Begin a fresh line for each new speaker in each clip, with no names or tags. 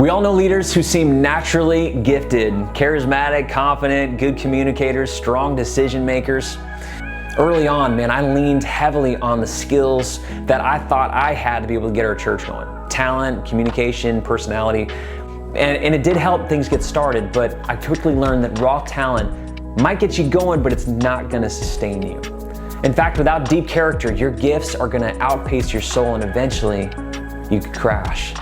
We all know leaders who seem naturally gifted, charismatic, confident, good communicators, strong decision makers. Early on, man, I leaned heavily on the skills that I thought I had to be able to get our church going. Talent, communication, personality. And it did help things get started, but I quickly learned that raw talent might get you going, but it's not gonna sustain you. In fact, without deep character, your gifts are gonna outpace your soul and eventually you could crash.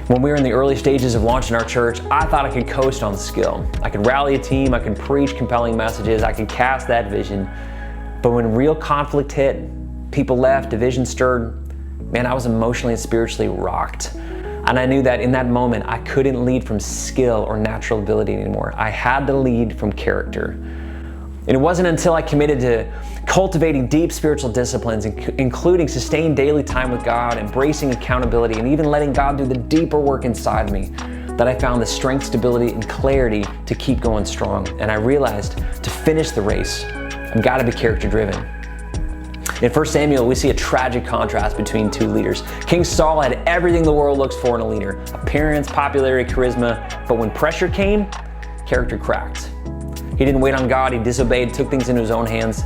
When we were in the early stages of launching our church, I thought I could coast on skill. I could rally a team, I could preach compelling messages, I could cast that vision. But when real conflict hit, people left, division stirred, man, I was emotionally and spiritually rocked. And I knew that in that moment, I couldn't lead from skill or natural ability anymore. I had to lead from character. And it wasn't until I committed to cultivating deep spiritual disciplines, including sustained daily time with God, embracing accountability, and even letting God do the deeper work inside me, that I found the strength, stability, and clarity to keep going strong. And I realized to finish the race, I've got to be character driven. In 1 Samuel, we see a tragic contrast between two leaders. King Saul had everything the world looks for in a leader: appearance, popularity, charisma. But when pressure came, character cracked. He didn't wait on God, he disobeyed, took things into his own hands,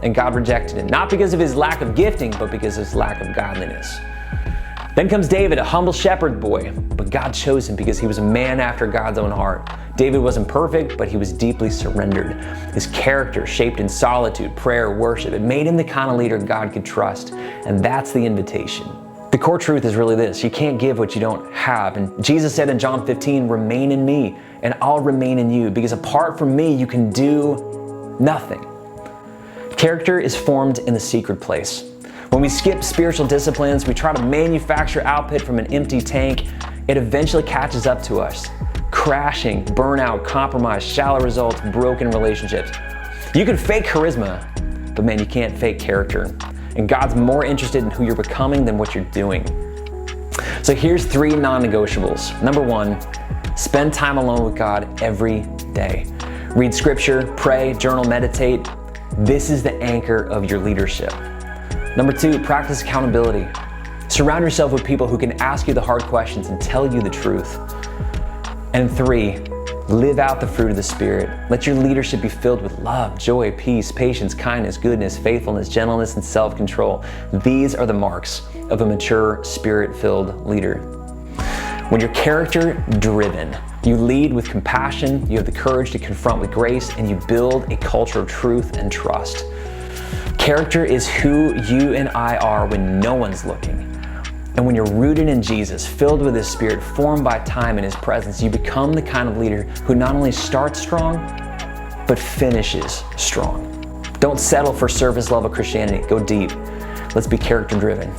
and God rejected him. Not because of his lack of gifting, but because of his lack of godliness. Then comes David, a humble shepherd boy, but God chose him because he was a man after God's own heart. David wasn't perfect, but he was deeply surrendered. His character, shaped in solitude, prayer, worship, it made him the kind of leader God could trust, and that's the invitation. The core truth is really this: you can't give what you don't have. And Jesus said in John 15, "Remain in me, and I'll remain in you, because apart from me, you can do nothing." Character is formed in the secret place. When we skip spiritual disciplines, we try to manufacture output from an empty tank, it eventually catches up to us. Crashing, burnout, compromise, shallow results, broken relationships. You can fake charisma, but man, you can't fake character. And God's more interested in who you're becoming than what you're doing. So here's 3 non-negotiables. Number 1, spend time alone with God every day. Read scripture, pray, journal, meditate. This is the anchor of your leadership. Number 2, practice accountability. Surround yourself with people who can ask you the hard questions and tell you the truth. And 3, live out the fruit of the Spirit. Let your leadership be filled with love, joy, peace, patience, kindness, goodness, faithfulness, gentleness, and self-control. These are the marks of a mature, Spirit-filled leader. When you're character-driven, you lead with compassion, you have the courage to confront with grace, and you build a culture of truth and trust. Character is who you and I are when no one's looking. And when you're rooted in Jesus, filled with His Spirit, formed by time in His presence, you become the kind of leader who not only starts strong, but finishes strong. Don't settle for surface level Christianity. Go deep. Let's be character driven.